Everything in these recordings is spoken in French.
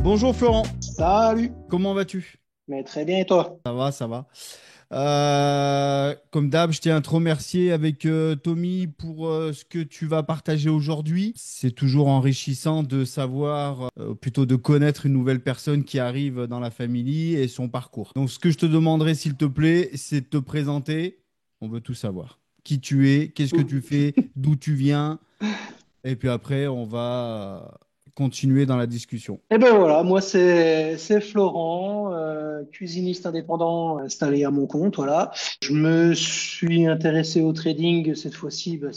Bonjour Florent, Salut, comment vas-tu? mais très bien et toi? Ça va, ça va. Comme d'hab, je tiens à te remercier avec Tommy pour ce que tu vas partager aujourd'hui. C'est toujours enrichissant de savoir, plutôt de connaître une nouvelle personne qui arrive dans la famille et son parcours. Donc, ce que je te demanderai, s'il te plaît, c'est de te présenter. On veut tout savoir. Qui tu es, qu'est-ce que tu fais, d'où tu viens, et puis après, on va continuer dans la discussion. Eh ben voilà, moi c'est Florent, cuisiniste indépendant installé à mon compte, voilà. Je me suis intéressé au trading cette fois-ci, ben,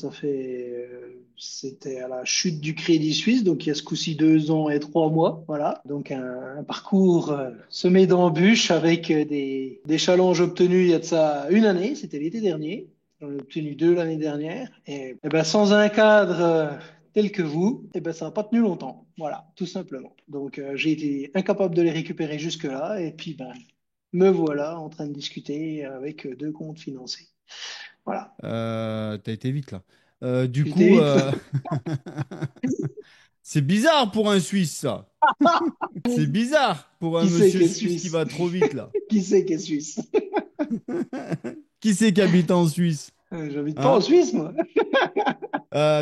c'était à la chute du Crédit Suisse, donc il y a ce coup-ci 2 ans et 3 mois, voilà. Donc un parcours semé d'embûches avec des challenges obtenus il y a de ça une année, c'était l'été dernier. J'en ai obtenu deux l'année dernière. Et ben, sans un cadre tel que vous, eh ben, ça n'a pas tenu longtemps. Voilà, tout simplement. Donc, j'ai été incapable de les récupérer jusque-là. Et puis, ben, me voilà en train de discuter avec deux comptes financés. Voilà. T'as été vite là. Du J'étais coup, vite. c'est bizarre pour un Suisse, ça. C'est bizarre pour un Qui c'est monsieur qui est suisse qui suisse? va trop vite, là. Qui c'est qui est suisse? Qui c'est qui habite en Suisse? J'habite pas en Hein? Suisse, moi.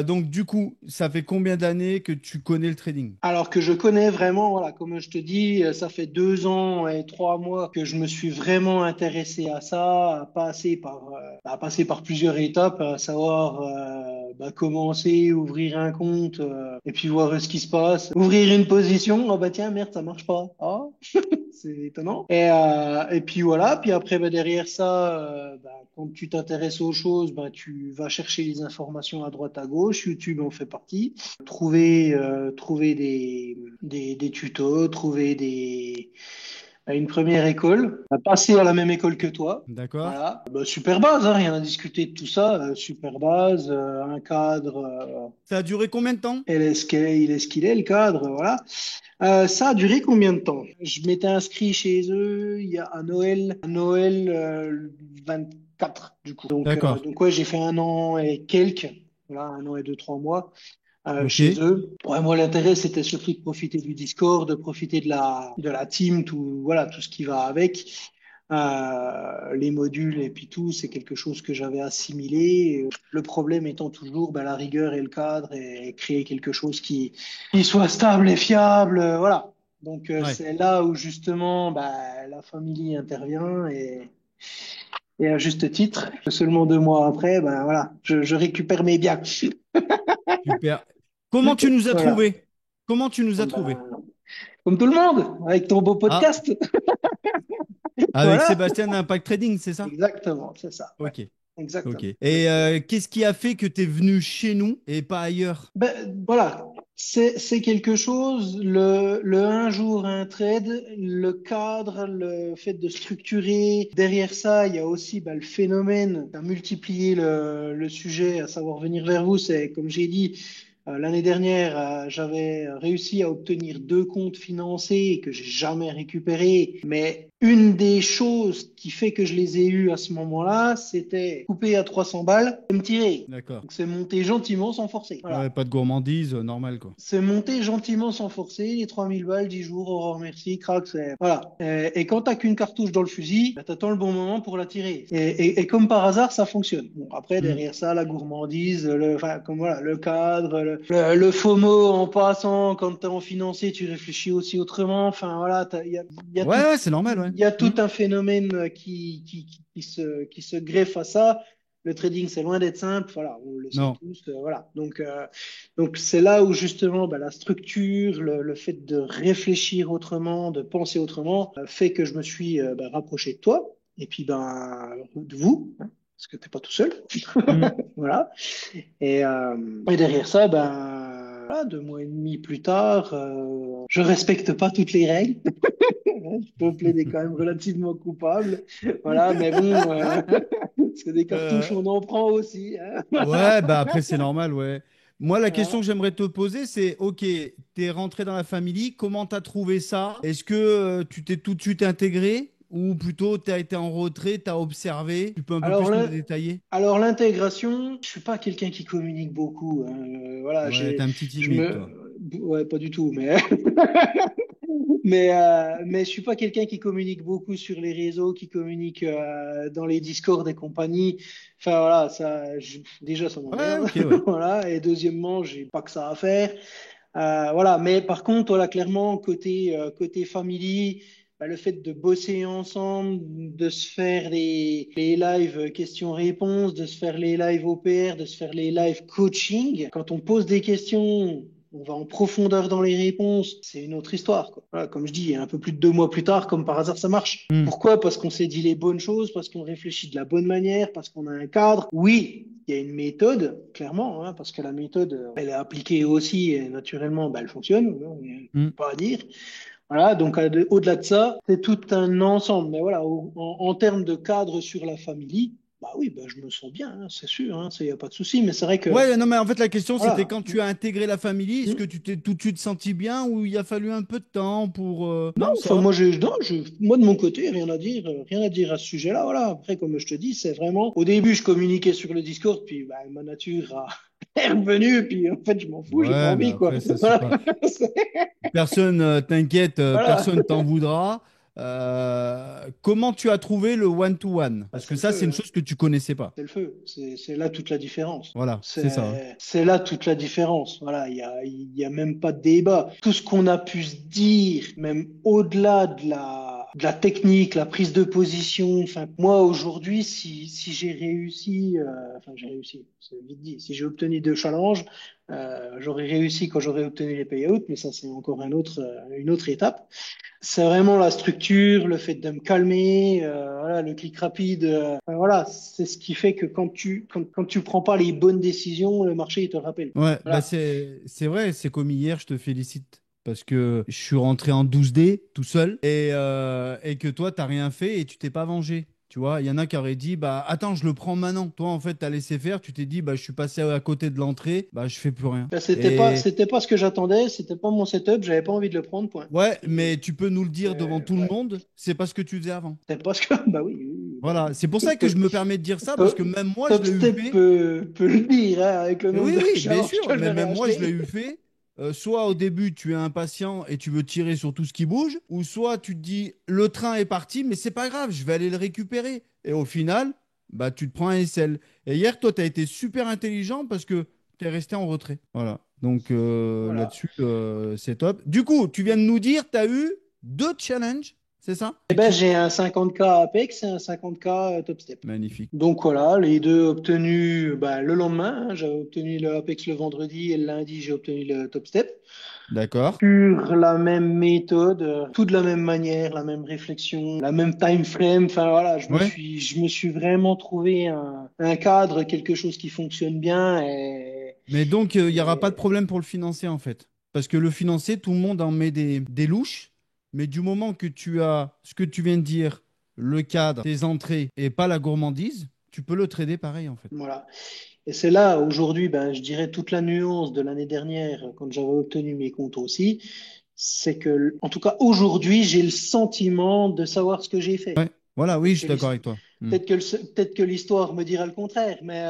Donc, du coup, ça fait combien d'années que tu connais le trading? Alors que je connais vraiment, voilà, comme je te dis, ça fait 2 ans et 3 mois que je me suis vraiment intéressé à ça, à passer par plusieurs étapes, à savoir bah, commencer, ouvrir un compte et puis voir ce qui se passe, ouvrir une position, oh bah tiens merde ça marche pas, ah c'est étonnant. Et puis voilà, puis après bah, derrière ça, bah, quand tu t'intéresses aux choses, bah, tu vas chercher les informations à droite à gauche, YouTube en fait partie trouver des tutos, une première école, passer à la même école que toi. D'accord? Voilà. Bah, super base, hein, rien à discuter de tout ça. Super base, un cadre, Ça a duré combien de temps? il est ce qu'il est, le cadre, voilà. Ça a duré combien de temps? Je m'étais inscrit chez eux il y a à Noël 24 du coup. D'accord. Donc ouais, j'ai fait 1 an et quelques, voilà, 1 an et 2, 3 mois chez Ok. eux. Ouais, moi, l'intérêt, c'était surtout de profiter du Discord, de profiter de la team, tout, voilà, tout ce qui va avec. Les modules et puis tout, c'est quelque chose que j'avais assimilé. Le problème étant toujours ben, la rigueur et le cadre et créer quelque chose qui soit stable et fiable. Voilà. Donc, Ouais. c'est là où justement ben, la famille intervient et à juste titre. Seulement 2 mois après, ben, voilà, je récupère mes biens. Super. Comment tu nous as Voilà. trouvés? Comment tu nous as trouvés? Ben, comme tout le monde, avec ton beau Ah, podcast. avec Voilà. Sébastien d'Impact Trading, c'est ça? Exactement, c'est ça. Ouais. Ok. Ok. Exactement. Et qu'est-ce qui a fait que tu es venu chez nous et pas ailleurs? Ben, voilà. C'est quelque chose, le un jour un trade, le cadre, le fait de structurer. Derrière ça, il y a aussi ben, le phénomène à multiplier le sujet, à savoir venir vers vous. C'est, comme j'ai dit, l'année dernière, j'avais réussi à obtenir deux comptes financés que j'ai jamais récupérés. Mais une des choses qui fait que je les ai eus à ce moment-là, c'était couper à 300 balles et me tirer. D'accord. Donc c'est monté gentiment sans forcer. Ouais, Voilà. pas de gourmandise, normal, quoi. C'est monté gentiment sans forcer, les 3000 balles, 10 jours, au revoir, merci, crac, c'est, voilà. Et quand t'as qu'une cartouche dans le fusil, bah, t'attends le bon moment pour la tirer. Et comme par hasard, ça fonctionne. Bon, après, Hmm. derrière ça, la gourmandise, enfin, comme voilà, le cadre, le FOMO en passant, quand t'es en financier, tu réfléchis aussi autrement. Enfin, voilà, il y a Ouais, tout, ouais, c'est normal, ouais. il y a Hmm. tout un phénomène qui se greffe à ça. Le trading, c'est loin d'être simple. Voilà, on le sait Non. tous. Voilà. Donc c'est là où justement bah, la structure, le fait de réfléchir autrement, de penser autrement, fait que je me suis bah, rapproché de toi et puis ben de vous, hein, parce que t'es pas tout seul. Hmm. Voilà. Et derrière ça, ben voilà, 2 mois et demi plus tard, je respecte pas toutes les règles. Je peux plaider quand même relativement coupable. Voilà, mais bon, parce que des cartouches, Euh, on en prend aussi. Hein. ouais, bah après, c'est normal, ouais. Moi, la question Voilà. que j'aimerais te poser, c'est, ok, t'es rentré dans la famille, comment t'as trouvé ça? Est-ce que tu t'es tout de suite intégré ou plutôt t'as été en retrait, t'as observé? Tu peux un peu Alors, plus me l'in- détailler? alors l'intégration, je suis pas quelqu'un qui communique beaucoup. Hein. Voilà, Ouais, t'es un petit je timide, toi. me, ouais, pas du tout, mais Mais je suis pas quelqu'un qui communique beaucoup sur les réseaux, qui communique dans les Discord et compagnie. Enfin voilà, déjà ça Ouais, m'emmerde. ok, ouais. Voilà. Et deuxièmement, j'ai pas que ça à faire. Voilà. Mais par contre, voilà, clairement côté family, bah, le fait de bosser ensemble, de se faire les lives questions-réponses, de se faire les lives OPR, de se faire les lives coaching. Quand on pose des questions, on va en profondeur dans les réponses, c'est une autre histoire, quoi. Voilà, comme je dis, un peu plus de 2 mois plus tard, comme par hasard, ça marche. Hmm. Pourquoi? Parce qu'on s'est dit les bonnes choses, parce qu'on réfléchit de la bonne manière, parce qu'on a un cadre. Oui, il y a une méthode, clairement, hein, parce que la méthode, elle est appliquée aussi, et naturellement, bah, elle fonctionne, hein, il n'y a Hmm. pas à dire. Voilà, donc au-delà de ça, c'est tout un ensemble. Mais voilà, en termes de cadre sur la famille, bah oui, bah, je me sens bien, hein, c'est sûr, hein, ça, y a pas de souci. Mais c'est vrai que, Ouais, non, mais en fait, la question, c'était voilà. quand tu as intégré la famille, est-ce que tu t'es tout de suite senti bien ou il a fallu un peu de temps pour... Non, Non, ça enfin, va. non, moi de mon côté, rien à dire à ce sujet-là. Voilà. Après, comme je te dis, c'est vraiment, au début, je communiquais sur le Discord, puis bah, ma nature est revenue, puis en fait, je m'en fous, j'ai pas Ouais, mais envie, quoi. après, ça, c'est Voilà. pas... Personne, t'inquiète, Voilà. personne t'en voudra. Comment tu as trouvé le one-to-one? Bah, Parce c'est que le ça, feu, c'est une hein. chose que tu connaissais pas. C'est le feu. C'est là toute la différence. Voilà, c'est ça. C'est là toute la différence. Voilà, il y a même pas de débat. Tout ce qu'on a pu se dire, même au-delà de la technique, la prise de position. Enfin, moi aujourd'hui, si j'ai réussi, enfin j'ai réussi, c'est vite dit. Si j'ai obtenu 2 challenges, j'aurais réussi quand j'aurais obtenu les payouts, mais ça c'est encore une autre étape. C'est vraiment la structure, le fait de me calmer, voilà, le clic rapide. Enfin, voilà, c'est ce qui fait que quand tu prends pas les bonnes décisions, le marché il te rappelle. Ouais, bah Voilà. c'est vrai, c'est comme hier, je te félicite. Parce que je suis rentré en 12D tout seul et que toi, t'as rien fait et tu t'es pas vengé. Tu vois, il y en a qui auraient dit, bah attends, je le prends maintenant. Toi, en fait, t'as laissé faire, tu t'es dit, bah je suis passé à côté de l'entrée, bah je fais plus rien. Ben, Et c'était pas ce que j'attendais, c'était pas mon setup, j'avais pas envie de le prendre, point. ouais, mais tu peux nous le dire devant tout le Ouais, monde, c'est pas ce que tu faisais avant. c'était pas ce que, bah oui, oui, oui, bah Voilà, oui. c'est pour ça que je me permets de dire ça, parce que même moi, je Top l'ai eu Step fait. peut le dire, hein, avec le Et nombre oui, de oui, bien challenges sûr, que je mais leur ai même moi, je l'ai acheté. eu fait. Soit au début, tu es impatient et tu veux tirer sur tout ce qui bouge, ou soit tu te dis, le train est parti, mais c'est pas grave, je vais aller le récupérer. Et au final, bah, tu te prends un SL. Et hier, toi, tu as été super intelligent parce que tu es resté en retrait. Voilà. Donc Voilà. là-dessus, c'est top. Du coup, tu viens de nous dire, tu as eu 2 challenges, c'est ça? Eh Avec ben, qui? j'ai un 50K Apex et un 50K Top Step. Magnifique. Donc voilà, les deux obtenus bah, le lendemain, hein. J'avais obtenu le Apex le vendredi et le lundi, j'ai obtenu le Top Step. D'accord. Sur la même méthode, tout de la même manière, la même réflexion, la même time frame. Enfin voilà, Ouais. je me suis vraiment trouvé un cadre, quelque chose qui fonctionne bien. Mais donc, il n'y aura pas de Et problème pour le financer, en fait. Parce que le financer, tout le monde en met des louches. Mais du moment que tu as ce que tu viens de dire, le cadre, tes entrées et pas la gourmandise, tu peux le trader pareil, en fait. voilà. Et c'est là, aujourd'hui, ben, je dirais toute la nuance de l'année dernière, quand j'avais obtenu mes comptes aussi, c'est que, en tout cas, aujourd'hui, j'ai le sentiment de savoir ce que j'ai fait. Ouais. Voilà, oui, je Peut-être suis que d'accord l'his- avec toi. Hmm. peut-être que l'histoire me dira le contraire, mais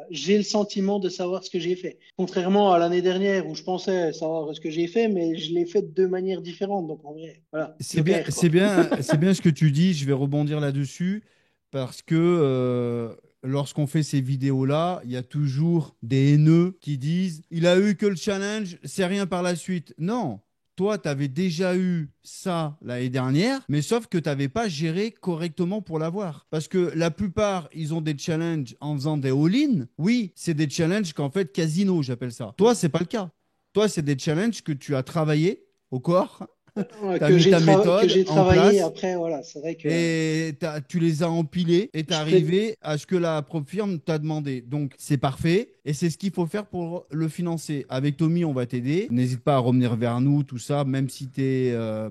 j'ai le sentiment de savoir ce que j'ai fait. Contrairement à l'année dernière où je pensais savoir ce que j'ai fait, mais je l'ai fait de 2 manières différentes. Donc en vrai, voilà, C'est bien, joker, quoi. c'est bien, c'est bien ce que tu dis. Je vais rebondir là-dessus parce que lorsqu'on fait ces vidéos-là, il y a toujours des haineux qui disent il a eu que le challenge, c'est rien par la suite. Non, toi, tu avais déjà eu ça l'année dernière, mais sauf que tu n'avais pas géré correctement pour l'avoir. Parce que la plupart, ils ont des challenges en faisant des all-in. Oui, c'est des challenges qu'en fait, casino, j'appelle ça. Toi, c'est pas le cas. Toi, c'est des challenges que tu as travaillé au corps. Ouais, Tu as mis ta que méthode j'ai en travaillé place après, voilà, c'est vrai que et tu les as empilés et tu es je pré- arrivé à ce que la propre firme t'a demandé. Donc, c'est parfait et c'est ce qu'il faut faire pour le financer. Avec Tommy, on va t'aider. N'hésite pas à revenir vers nous, tout ça, même si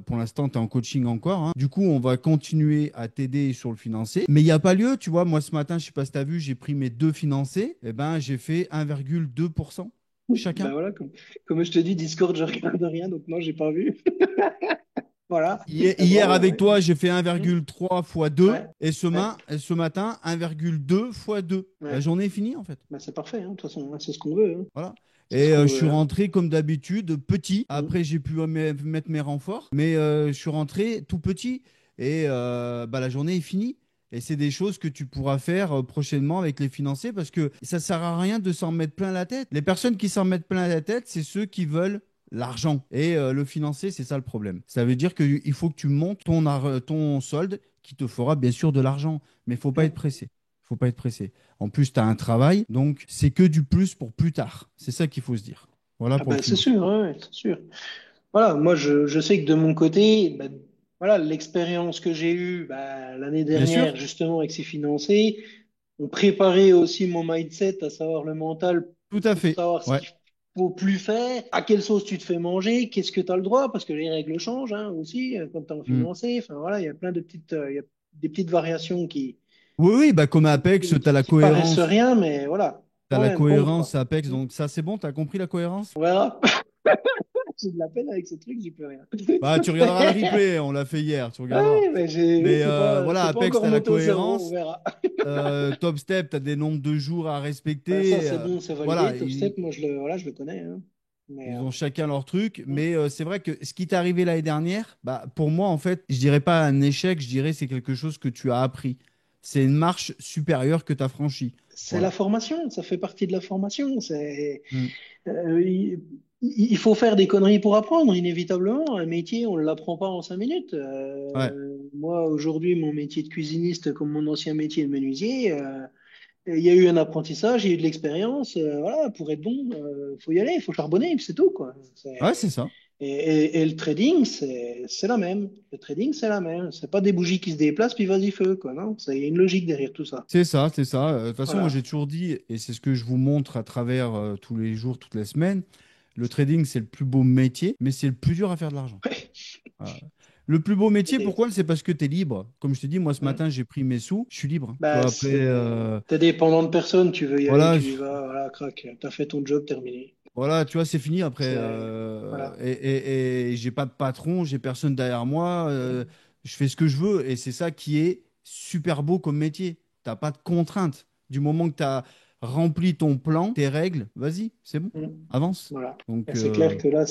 pour l'instant, tu es en coaching encore, hein. Du coup, on va continuer à t'aider sur le financer. Mais il n'y a pas lieu, tu vois. Moi, ce matin, je sais pas si tu as vu, j'ai pris mes deux financés. Eh ben, j'ai fait 1,2% chacun. ben voilà, comme je te dis, Discord, je regarde rien, donc non, j'ai pas vu. Voilà. Ben, Hier, bravo, avec ouais. toi, j'ai fait Hmm. 1,3 fois 2 Ouais, et ouais, ce matin, 1,2 fois 2. La ouais. journée est finie en fait. Ben, c'est parfait, hein, de toute façon, hein, c'est ce qu'on veut, hein. Voilà. C'est Et trop. je suis rentré comme d'habitude, petit. Mm. Après, j'ai pu mettre mes renforts, mais je suis rentré tout petit. Et bah, la journée est finie. Et c'est des choses que tu pourras faire prochainement avec les financiers parce que ça sert à rien de s'en mettre plein la tête. Les personnes qui s'en mettent plein la tête, c'est ceux qui veulent l'argent. Et le financier, c'est ça le problème. Ça veut dire qu'il faut que tu montes ton solde qui te fera bien sûr de l'argent. Mais il faut pas être Mm. pressé. Faut pas être pressé. En plus, tu as un travail, donc c'est que du plus pour plus tard. C'est ça qu'il faut se dire. Voilà Ah pour le ben, c'est financier. sûr, ouais, c'est sûr. Voilà, moi je sais que de mon côté, ben, voilà, l'expérience que j'ai eue ben, l'année Bien dernière sûr, justement avec ces financiers, ont préparé aussi mon mindset, à savoir le mental, tout à pour fait. savoir ce Ouais. qu'il faut plus faire, à quelle sauce tu te fais manger, qu'est-ce que tu as le droit, parce que les règles changent hein, aussi quand tu es en Mm. financé. Enfin voilà, il y a plein de petites, il y a des petites variations Oui, oui, bah, comme à Apex, tu as la qui paraissent cohérence. rien, mais voilà, Tu as quand la même compte cohérence quoi. à Apex, donc ça c'est bon, tu as compris la cohérence? On verra. J'ai de la peine avec ce truc, j'y peux rien. Bah, tu regarderas le replay, on l'a fait hier, tu Ah regarderas. oui, mais Mais c'est voilà, pas Apex, encore tu as la monté au cerveau, on cohérence. verra. Top Step, tu as des nombres de jours à Ben, ça, respecter. c'est bon, c'est Voilà, validé. Top Step, moi, voilà, je le connais, hein. Mais, ils ont chacun leur truc. mm, Mais c'est vrai que ce qui t'est arrivé l'année dernière, bah, pour moi, en fait, je dirais pas un échec, je dirais c'est quelque chose que tu as appris. C'est une marche supérieure que tu as franchie. c'est la Voilà. formation, ça fait partie de la formation. Mm. Euh, il, il faut faire des conneries pour apprendre, inévitablement. Un métier, on ne l'apprend pas en 5 minutes. Ouais. Moi, aujourd'hui, mon métier de cuisiniste, comme mon ancien métier de menuisier, il y a eu un apprentissage, il y a eu de l'expérience. Voilà, pour être bon, il faut y aller, il faut charbonner, et puis c'est tout, quoi. Ouais, c'est ça. Et le trading, c'est la même. Le trading, c'est la même. C'est pas des bougies qui se déplacent, puis vas-y feu, quoi. Non, il y a une logique derrière tout ça. C'est ça, c'est ça. De toute façon, moi, Voilà. j'ai toujours dit, et c'est ce que je vous montre à travers tous les jours, toutes les semaines, le trading, c'est le plus beau métier, mais c'est le plus dur à faire de l'argent. Voilà. Le plus beau métier, Et- pourquoi? C'est parce que tu es libre. Comme je te dis, moi, ce hein. matin, j'ai pris mes sous, je suis libre. Tu Bah, vois, après, t'es dépendant de personne, tu veux y aller, voilà, tu y vas, voilà, crac. T'as fait ton job, terminé. voilà, tu vois, c'est fini après. Voilà. Et j'ai pas de patron, j'ai personne derrière moi. Hein. Je fais ce que je veux. Et c'est ça qui est super beau comme métier. T'as pas de contraintes. Du moment que tu as rempli ton plan, tes règles, vas-y, c'est bon, Hein. avance. Voilà. Donc, Et c'est clair que là,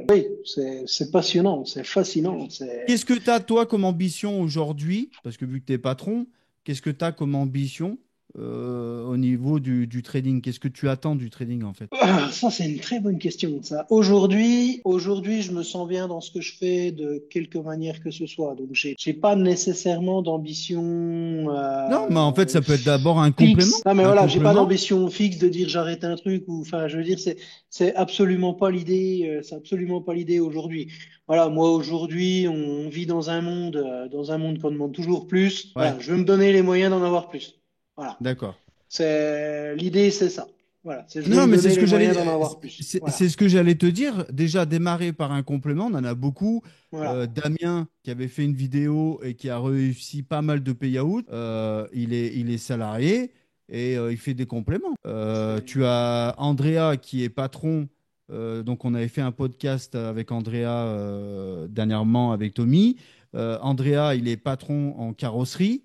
oui, c'est passionnant, c'est fascinant. qu'est-ce que tu as, toi, comme ambition aujourd'hui? Parce que vu que tu es patron, qu'est-ce que tu as comme ambition au niveau du trading? Qu'est-ce que tu attends du trading, en fait? Ah, ça, c'est une très bonne question, ça. Aujourd'hui, je me sens bien dans ce que je fais de quelque manière que ce soit. Donc, j'ai pas nécessairement d'ambition Non, mais en fait, ça peut être d'abord un complément. fixe. Non, mais Un voilà, j'ai pas complément. d'ambition fixe de dire j'arrête un truc ou, enfin, je veux dire, c'est absolument pas l'idée. C'est absolument pas l'idée aujourd'hui. Voilà, moi aujourd'hui, on vit dans un monde qu'on demande toujours plus. Ouais, Voilà, je veux me donner les moyens d'en avoir plus. Voilà, d'accord. l'idée, c'est ça. Voilà, je veux Non, me mais c'est donner ce les que moyens j'allais, d'en avoir plus. c'est Voilà, ce que j'allais te dire. Déjà, démarrer par un complément, on en a beaucoup. voilà. Damien, qui avait fait une vidéo et qui a réussi pas mal de payout, il est salarié et il fait des compléments. C'est Tu as Andrea, qui est patron. Donc, on avait fait un podcast avec Andrea dernièrement avec Tommy. Andrea, il est patron en carrosserie.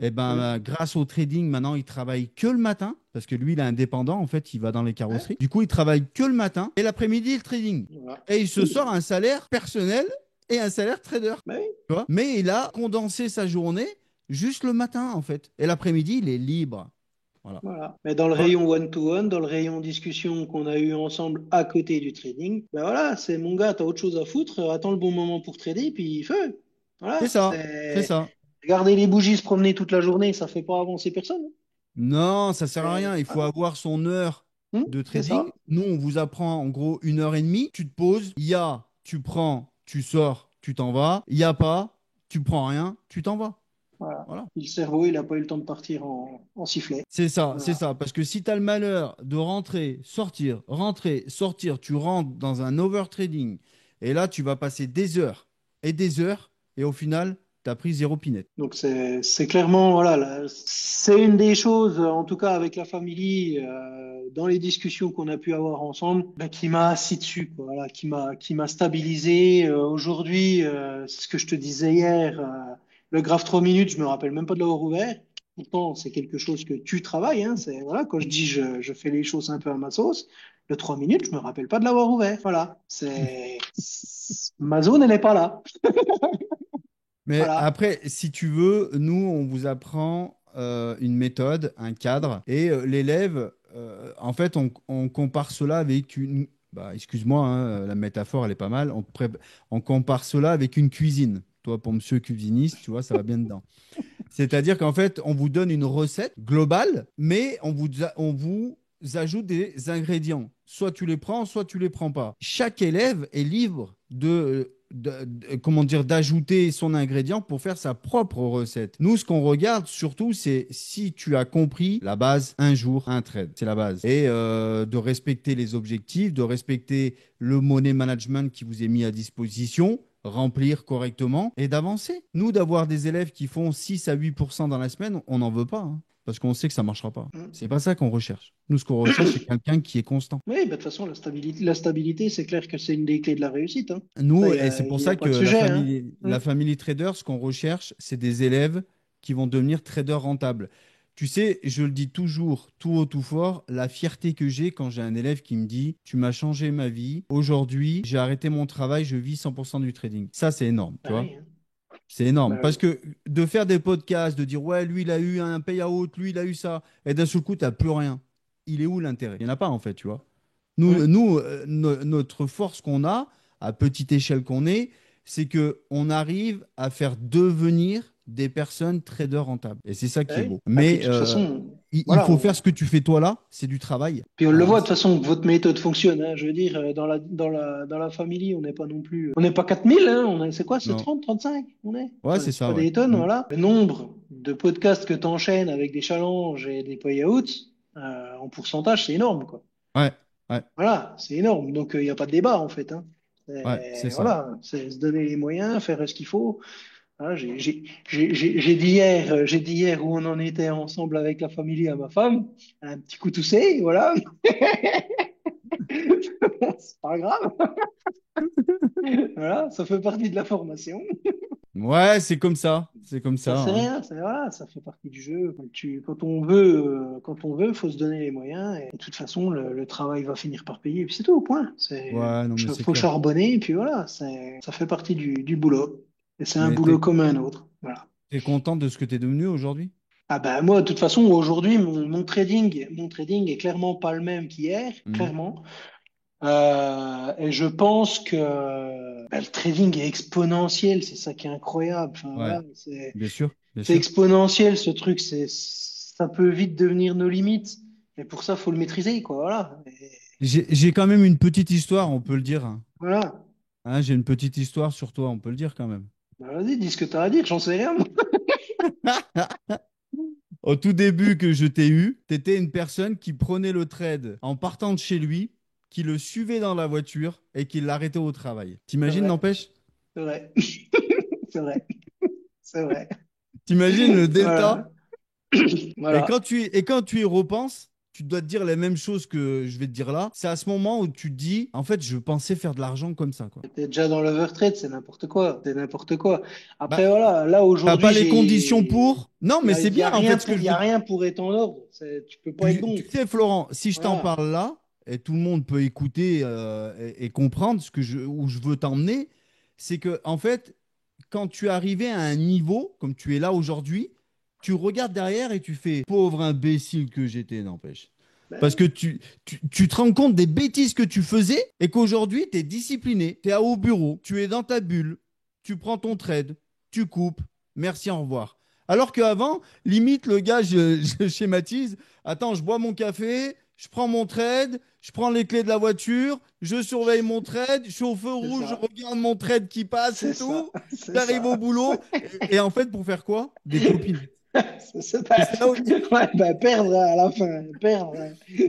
Et ben, hein, grâce au trading, maintenant, il travaille que le matin, parce que lui, il est indépendant, en fait, il va dans les hein, carrosseries. Du coup, il travaille que le matin, et l'après-midi, le trading. voilà. Et il se Oui, sort un salaire personnel et un salaire trader. bah oui, Tu vois. Mais il a condensé sa journée juste le matin, en fait. Et l'après-midi, il est libre. Voilà. voilà. Mais dans le Voilà. rayon one-to-one, dans le rayon discussion qu'on a eu ensemble à côté du trading, ben voilà, c'est mon gars, t'as autre chose à foutre, attends le bon moment pour trader, puis feu. C'est Voilà, ça, c'est c'est ça. regarder les bougies se promener toute la journée, ça fait pas avancer personne. Non, ça sert à rien. C'est Il faut voilà. avoir son heure de C'est trading. ça. Nous, on vous apprend en gros 1 heure et demie. Tu te poses, il y a, tu prends, tu sors, tu t'en vas. Il n'y a pas, tu prends rien, tu t'en vas. Voilà. Voilà. Puis le cerveau, il n'a pas eu le temps de partir en sifflet. C'est ça, c'est Voilà. ça. Parce que si tu as le malheur de rentrer, sortir, tu rentres dans un overtrading. Et là, tu vas passer des heures et des heures. Et au final, tu as pris zéro pinette. Donc c'est clairement voilà c'est une des choses en tout cas avec la famille dans les discussions qu'on a pu avoir ensemble bah, qui m'a assis dessus quoi, voilà qui m'a stabilisé aujourd'hui c'est ce que je te disais hier le graphe 3 minutes je me rappelle même pas de l'avoir ouvert pourtant c'est quelque chose que tu travailles hein, c'est voilà quand je dis je fais les choses un peu à ma sauce Le 3 minutes, je me rappelle pas de l'avoir ouvert. Voilà. Ma zone, elle n'est pas là. Mais Voilà. après, si tu veux, nous, on vous apprend une méthode, un cadre, et l'élève, en fait, on compare cela avec une... Bah, excuse-moi, hein, la métaphore, elle est pas mal. On compare cela avec une cuisine. Toi, pour monsieur cuisiniste, tu vois, ça va bien dedans. C'est-à-dire qu'en fait, on vous donne une recette globale, mais on vous ajoute des ingrédients. Soit tu les prends, soit tu les prends pas. Chaque élève est libre comment dire, d'ajouter son ingrédient pour faire sa propre recette. Nous, ce qu'on regarde surtout, c'est si tu as compris la base, un jour, un trade. C'est la base. Et de respecter les objectifs, de respecter le money management qui vous est mis à disposition, remplir correctement et d'avancer. Nous, d'avoir des élèves qui font 6 à 8% dans la semaine, on n'en veut pas, hein, parce qu'on sait que ça ne marchera pas. C'est pas ça qu'on recherche. Nous, ce qu'on recherche, c'est quelqu'un qui est constant. Oui, bah, de toute façon, la stabilité, c'est clair que c'est une des clés de la réussite, hein. Ça, Nous, il n'y et c'est a, pour y a ça pas que de sujet, hein. la famille trader, ce qu'on recherche, c'est des élèves qui vont devenir traders rentables. Tu sais, je le dis toujours, tout haut, tout fort, la fierté que j'ai quand j'ai un élève qui me dit, tu m'as changé ma vie. Aujourd'hui, j'ai arrêté mon travail, je vis 100% du trading. Ça, c'est énorme, tu Bah vois. oui, hein. C'est énorme. Bah Parce oui. que de faire des podcasts, de dire, ouais, lui, il a eu un payout, lui, il a eu ça, et d'un seul coup, tu n'as plus rien. Il est où l'intérêt? Il n'y en a pas, en fait, tu vois. Hum. Notre force qu'on a, à petite échelle qu'on est, c'est que on arrive à faire devenir des personnes traders rentables. Et c'est ça Bah qui est oui. beau. Et puis, Mais de toute façon, il voilà, faut faire ce que tu fais toi là, c'est du travail. puis on le Hein. voit de toute façon que votre méthode fonctionne, hein. Je veux dire, dans la famille, on n'est pas non plus, on n'est pas 4000, hein. C'est quoi, c'est Non. 30, 35, on est? Ouais, Enfin, c'est c'est ça, pas ouais. des tonnes, Mm. voilà. Le nombre de podcasts que tu enchaînes avec des challenges et des payouts, en pourcentage, c'est énorme, quoi. Ouais, ouais, Voilà, c'est énorme. Donc, il n'y a pas de débat, en fait, hein. ouais, c'est ça. Voilà, c'est se donner les moyens, faire ce qu'il faut. Voilà, j'ai dit hier où on en était ensemble avec la famille à ma femme. Un petit coup toussé, voilà. C'est pas grave. Voilà, ça fait partie de la formation. Ouais, c'est comme ça. C'est comme Ça ça. c'est Hein. rien, voilà, ça fait partie du jeu. Quand on veut, faut se donner les moyens. Et de toute façon, le travail va finir par payer. Et puis c'est tout, au point. Ouais, non, mais c'est Faut clair. charbonner. Et puis voilà, ça fait partie du boulot. Et c'est un Mais boulot comme un autre. Voilà. t'es content de ce que t'es devenu aujourd'hui? Ah ben moi, de toute façon, aujourd'hui, mon trading est clairement pas le même qu'hier, Mhm. clairement. Et je pense que le trading est exponentiel, c'est ça qui est incroyable. Enfin, Ouais, voilà, c'est bien sûr, bien c'est sûr. exponentiel ce truc, ça peut vite devenir nos limites. Et pour ça, faut le maîtriser, quoi. Voilà. J'ai quand même une petite histoire, on peut le dire. Hein. Voilà. Hein, j'ai une petite histoire sur toi, on peut le dire quand même. Bah, vas-y, dis ce que tu as à dire, j'en sais rien, moi. Au tout début que je t'ai eu, tu étais une personne qui prenait le trade en partant de chez lui, qui le suivait dans la voiture et qui l'arrêtait au travail. C'est T'imagines, vrai, n'empêche? c'est vrai, c'est vrai, c'est vrai. T'imagines le delta? Voilà. Voilà. Et quand tu y repenses, tu dois te dire les mêmes choses que je vais te dire là. C'est à ce moment où tu te dis, en fait, je pensais faire de l'argent comme ça, quoi. T'es déjà dans l'overtrade, c'est n'importe quoi. C'est n'importe quoi. Bah, Après, voilà, là t'as pas aujourd'hui, les conditions pour? Non, il y mais a, c'est il y a bien, en rien fait, ce que pour, je il y veux a dire. rien pour être en ordre. Tu peux pas être Tu bon. sais, Florent, si je t'en Voilà. parle là, et tout le monde peut écouter et comprendre où je veux t'emmener, c'est que, en fait, quand tu es arrivé à un niveau, comme tu es là aujourd'hui, tu regardes derrière et tu fais, pauvre imbécile que j'étais, n'empêche. Parce que Ben, tu te rends compte des bêtises que tu faisais et qu'aujourd'hui, tu es discipliné, tu es au bureau, tu es dans ta bulle, tu prends ton trade, tu coupes, merci, au revoir. Alors qu'avant, limite, le gars, je schématise, attends, je bois mon café, je prends mon trade, je prends les clés de la voiture, je surveille mon trade, je suis au feu c'est rouge, je ça. regarde mon trade qui passe C'est et ça. tout. C'est J'arrive au ça. boulot. Et en fait, pour faire quoi? Des copines. C'est Et pas... c'est là où, Ouais, ben, perdre à la fin. Perdre.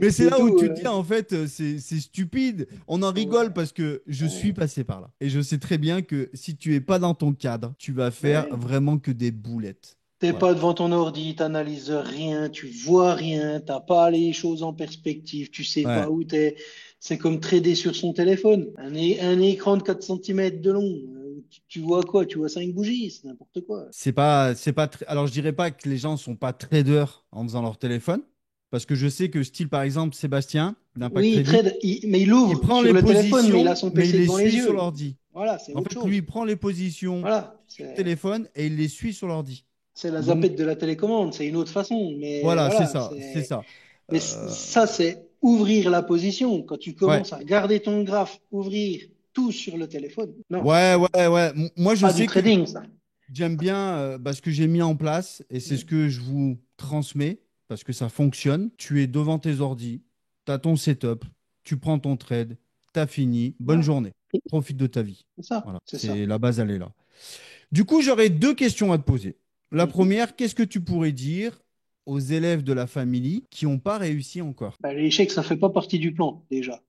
mais c'est C'est là où tout. tu te dis, en fait, c'est stupide. On en rigole Ouais. parce que je suis Ouais. passé par là. Et je sais très bien que si tu es pas dans ton cadre, tu vas faire Ouais. vraiment que des boulettes. T'es Voilà. pas devant ton ordi, t'analyses rien, tu vois rien, t'as pas les choses en perspective, tu sais Ouais. pas où t'es. C'est comme trader sur son téléphone. Un écran de 4 centimètres de long. Tu vois quoi? Tu vois 5 bougies, c'est n'importe quoi. Alors, je dirais pas que les gens sont pas traders en faisant leur téléphone, Parce que je sais que style, par exemple, Sébastien, d'Impact Oui, il Trading, trade, mais il il ouvre prend sur les le téléphone, mais il a positions, son mais il PC les devant les suit sur yeux. l'ordi. Voilà, c'est En autre fait, lui, chose. il prend les positions Voilà, sur le téléphone et il les suit sur l'ordi. c'est la Donc, zapette de la télécommande, c'est une autre façon. Mais voilà, c'est voilà, ça, c'est ça. mais ça, c'est ouvrir la position. Quand tu Ouais, commences à regarder ton graphe, ouvrir tout sur le téléphone. Non, ouais, ouais, ouais. Moi, c'est je pas du sais que trading, ça. j'aime bien ce que j'ai mis en place et c'est ce Mm. que je vous transmets parce que ça fonctionne. Tu es devant tes ordis, tu as ton setup, tu prends ton trade, tu as fini. Bonne Voilà, journée. Profite de ta vie. c'est ça, Voilà, c'est ça. c'est la base, elle est là. Du coup, j'aurais deux questions à te poser. La Mhm. première, qu'est-ce que tu pourrais dire aux élèves de la famille qui n'ont pas réussi encore? Bah, l'échec, ça fait pas partie du plan, déjà.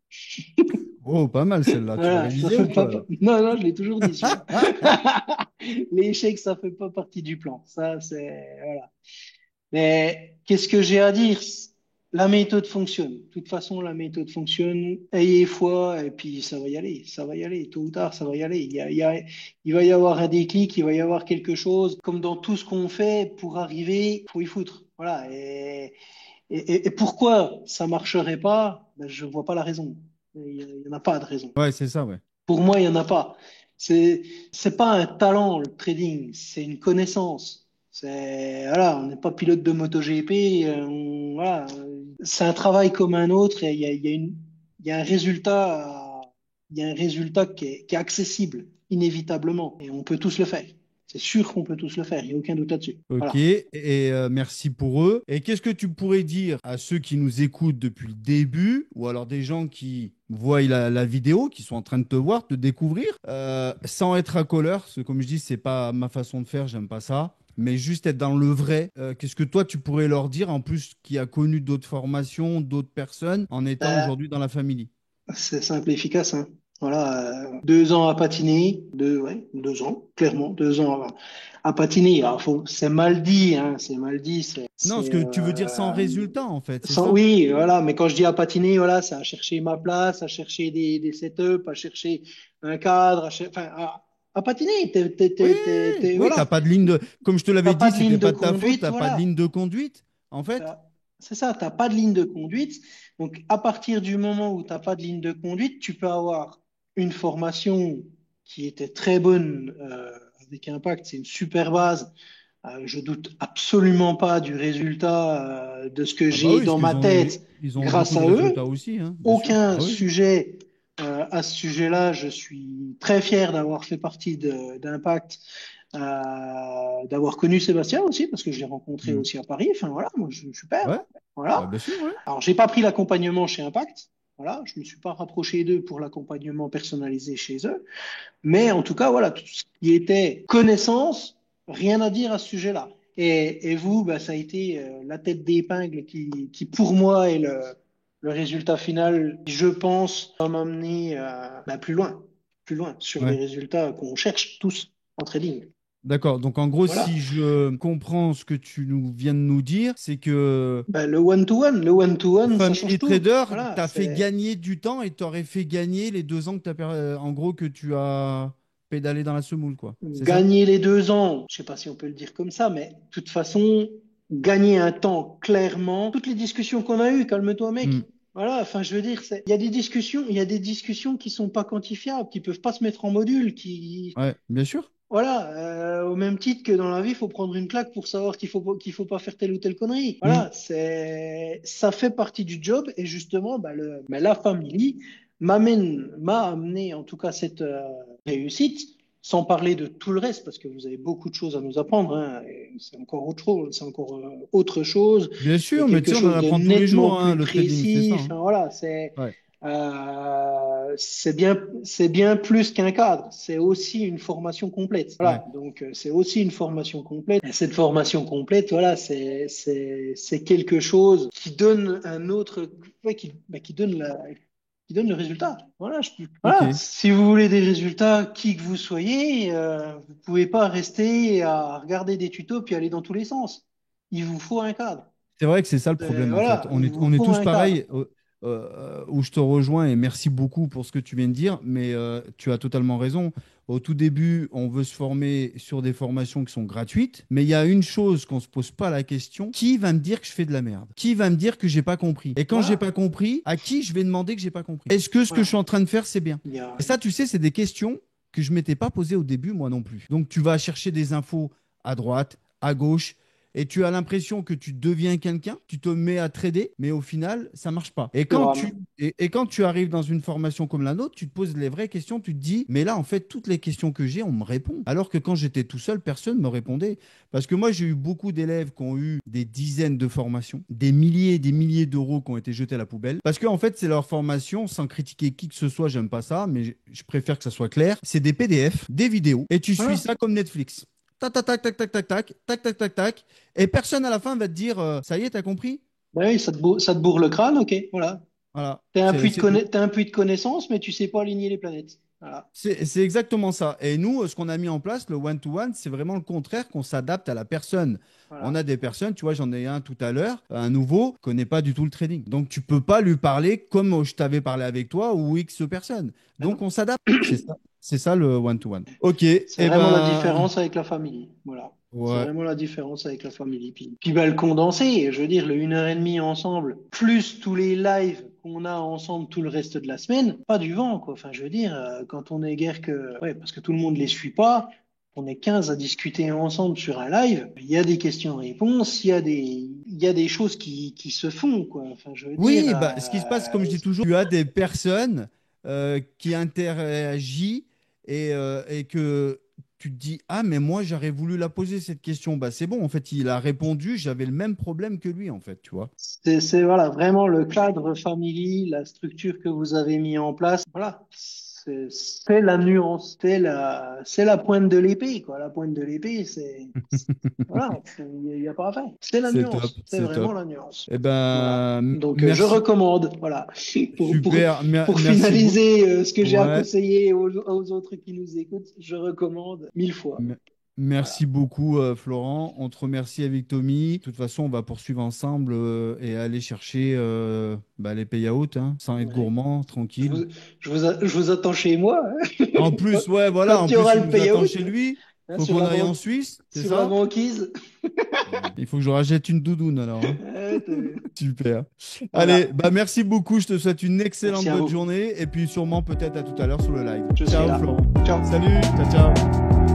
Oh, pas mal celle-là. Tu l'as Voilà, ça révisée fait ou pas. pas là? Non, non, je l'ai toujours dit, celui-là. L'échec, ça fait pas partie du plan. Ça, c'est. Voilà. Mais qu'est-ce que j'ai à dire? La méthode fonctionne. De toute façon, la méthode fonctionne. Ayez foi, et puis ça va y aller. Ça va y aller. Tôt ou tard, ça va y aller. Il va y avoir un déclic, il va y avoir quelque chose. Comme dans tout ce qu'on fait, pour arriver, faut y foutre. Voilà. Et pourquoi ça marcherait pas? Ben, je vois pas la raison. Il y en a pas de raison. Ouais, c'est ça, ouais. Pour moi, il n'y en a pas. C'est, c'est pas un talent, le trading, c'est une connaissance. Voilà, on n'est pas pilote de MotoGP, voilà, c'est un travail comme un autre et il y a un résultat, il y a un résultat qui est accessible, inévitablement. Et on peut tous le faire. C'est sûr qu'on peut tous le faire, il n'y a aucun doute là-dessus. Ok, Voilà. et merci pour eux. Et qu'est-ce que tu pourrais dire à ceux qui nous écoutent depuis le début, ou alors des gens qui voient la vidéo, qui sont en train de te voir, te découvrir, sans être racoleur, parce que comme je dis, c'est pas ma façon de faire, j'aime pas ça, mais juste être dans le vrai. Qu'est-ce que toi, tu pourrais leur dire, en plus, qui a connu d'autres formations, d'autres personnes, en étant Euh, aujourd'hui dans la famille? C'est simple et efficace, hein. Voilà, 2 ans à patiner, ouais, 2 ans, clairement, 2 ans à patiner. Alors, c'est mal dit, hein, c'est mal dit, Non, ce que tu veux dire sans résultat, en fait, c'est ça? oui, voilà, mais quand je dis à patiner, voilà, c'est à chercher ma place, à chercher des setups, à chercher un cadre, enfin, à patiner, Oui, oui, t'as voilà, pas de ligne de. Comme je te t'as l'avais pas dit, de ligne c'était de pas de ta faute, conduite, t'as pas de voilà. ligne de conduite, en fait. C'est ça, tu n'as pas de ligne de conduite. Donc, à partir du moment où tu n'as pas de ligne de conduite, tu peux avoir une formation qui était très bonne avec Impact, c'est une super base. Je doute absolument pas du résultat de ce que Ah bah j'ai oui, parce dans ma qu'ils ont eu, tête ils ont eu beaucoup grâce de à eux. résultats aussi, hein, bien sûr. Aucun Ah oui. sujet à ce sujet-là. Je suis très fier d'avoir fait partie d'Impact, d'avoir connu Sébastien aussi, parce que je l'ai rencontré Hmm. aussi à Paris. Enfin voilà, moi je suis super. Ouais, bah Voilà. bien sûr, ouais. Alors, j'ai pas pris l'accompagnement chez Impact. Voilà, je me suis pas rapproché d'eux pour l'accompagnement personnalisé chez eux. Mais en tout cas, voilà, tout ce qui était connaissance, rien à dire à ce sujet-là. Et vous, bah, ça a été la tête d'épingle qui, pour moi, est le résultat final, qui, je pense, va m'amener bah, plus loin sur les Ouais. résultats qu'on cherche tous en trading. D'accord. Donc en gros, Voilà. si je comprends ce que tu nous viens de nous dire, c'est que Bah, le one-to-one, ça change Family tout. Trader Voilà, t'a fait c'est gagner du temps et t'aurait fait gagner les 2 ans que en gros, que tu as pédalé dans la semoule, quoi. C'est ça? gagner les 2 ans, je sais pas si on peut le dire comme ça, mais de toute façon, gagner un temps clairement. Toutes les discussions qu'on a eues, calme-toi, Hmm. mec. Voilà, enfin, je veux dire, il y a des discussions qui sont pas quantifiables, qui peuvent pas se mettre en module, Ouais, bien sûr. voilà, au même titre que dans la vie, il faut prendre une claque pour savoir qu'il faut pas faire telle ou telle connerie. Hmm. Voilà, ça fait partie du job et justement, bah, la famille m'a amené en tout cas cette réussite, sans parler de tout le reste parce que vous avez beaucoup de choses à nous apprendre, hein, et c'est encore autre chose, c'est encore autre chose Bien et sûr, mais tu quelque sais, on en chose de apprend tous les nettement jours, hein, plus le trading, c'est ça, précis. hein. Enfin voilà, Ouais. c'est bien plus qu'un cadre, c'est aussi une formation complète. Ouais. Voilà, donc c'est aussi une formation complète. Et cette formation complète, voilà, c'est quelque chose qui donne un autre, ouais, qui donne le résultat. Voilà, Ok. voilà. Si vous voulez des résultats, qui que vous soyez, vous pouvez pas rester à regarder des tutos puis aller dans tous les sens. Il vous faut un cadre. C'est vrai que c'est ça le problème en fait. Voilà, il vous On est faut tous un cadre. pareils, où je te rejoins et merci beaucoup pour ce que tu viens de dire, mais tu as totalement raison. Au tout début, on veut se former sur des formations qui sont gratuites, mais il y a une chose qu'on se pose pas la question, qui va me dire que je fais de la merde? Qui va me dire que j'ai pas compris? Et quand j'ai Voilà, pas compris, à qui je vais demander que j'ai pas compris? Est-ce que ce que je voilà. suis en train de faire, c'est bien? Il y a, Et ça, tu sais, c'est des questions que je m'étais pas posées au début, moi non plus. Donc, tu vas chercher des infos à droite, à gauche, et tu as l'impression que tu deviens quelqu'un, tu te mets à trader, mais au final, ça marche pas. Et quand tu arrives dans une formation comme la nôtre, tu te poses les vraies questions, tu te dis, mais là, en fait, toutes les questions que j'ai, on me répond. Alors que quand j'étais tout seul, personne ne me répondait. Parce que moi, j'ai eu beaucoup d'élèves qui ont eu des dizaines de formations, des milliers et des milliers d'euros qui ont été jetés à la poubelle. Parce qu'en fait, c'est leur formation, sans critiquer qui que ce soit, j'aime pas ça, mais je préfère que ça soit clair. C'est des PDF, des vidéos, et tu suis voilà. ça comme Netflix. Tac, tac, tac, tac, tac, tac, tac, tac, tac, tac, tac. Et personne à la fin va te dire, ça y est, t'as compris? Ben oui, ça te bourre le crâne, ok, voilà. Voilà, T'as un puits de connaissances, mais tu sais pas aligner les planètes. Voilà, c'est exactement ça. Et nous, ce qu'on a mis en place, le one-to-one, c'est vraiment le contraire, qu'on s'adapte à la personne. On voilà. a des personnes, tu vois, j'en ai un tout à l'heure, un nouveau, connaît pas du tout le trading. Donc, tu peux pas lui parler comme je t'avais parlé avec toi ou X personnes. Ben Donc, non. on s'adapte. C'est ça le one-to-one. Ok, eh C'est vraiment la ben, différence avec la famille. Voilà. C'est ouais. vraiment la différence avec la famille. Puis ben, le condensé, je veux dire, le 1 heure et demie ensemble, plus tous les lives qu'on a ensemble tout le reste de la semaine, pas du vent, quoi. Enfin, je veux dire, quand on est guère que. Ouais, parce que tout le monde les suit pas, on est 15 à discuter ensemble sur un live, il y a des questions-réponses, il y a des choses qui se font, quoi. Enfin, je veux dire, Oui, bah, ce qui se passe, comme je dis toujours, tu as des personnes qui interagissent et que tu te dis, ah, mais moi, j'aurais voulu la poser cette question. Bah, c'est bon, en fait, il a répondu, j'avais le même problème que lui, en fait, tu vois. voilà, vraiment le cadre family, la structure que vous avez mis en place. Voilà, c'est la nuance, c'est la pointe de l'épée, quoi. La pointe de l'épée, voilà, il y a pas à faire. C'est la C'est top, nuance, c'est c'est vraiment top. la nuance. Eh Voilà. ben, Donc, je merci, recommande, voilà, super, pour merci beaucoup. finaliser ce que j'ai à Ouais. conseiller aux autres qui nous écoutent, je recommande 1000 fois. Me- Voilà. Merci beaucoup, Florent. On te remercie avec Tommy. De toute façon, on va poursuivre ensemble et aller chercher bah, les payouts, hein, sans être Ouais. gourmand, Je tranquille. vous, je vous attends chez moi, hein. En Quand, plus, ouais, voilà, quand en il y plus, aura il le nous attend payout, chez lui. hein, Faut qu'on aille en Suisse, c'est sur la ça? banquise. Il faut que je rachète une doudoune alors, hein. T'as Super. Allez, Voilà. bah merci beaucoup. Je te souhaite une Merci excellente à bonne vous. journée et puis sûrement peut-être à tout à l'heure sur le live. Je suis Ciao, là. Florent. Ciao. Salut, ciao, ciao.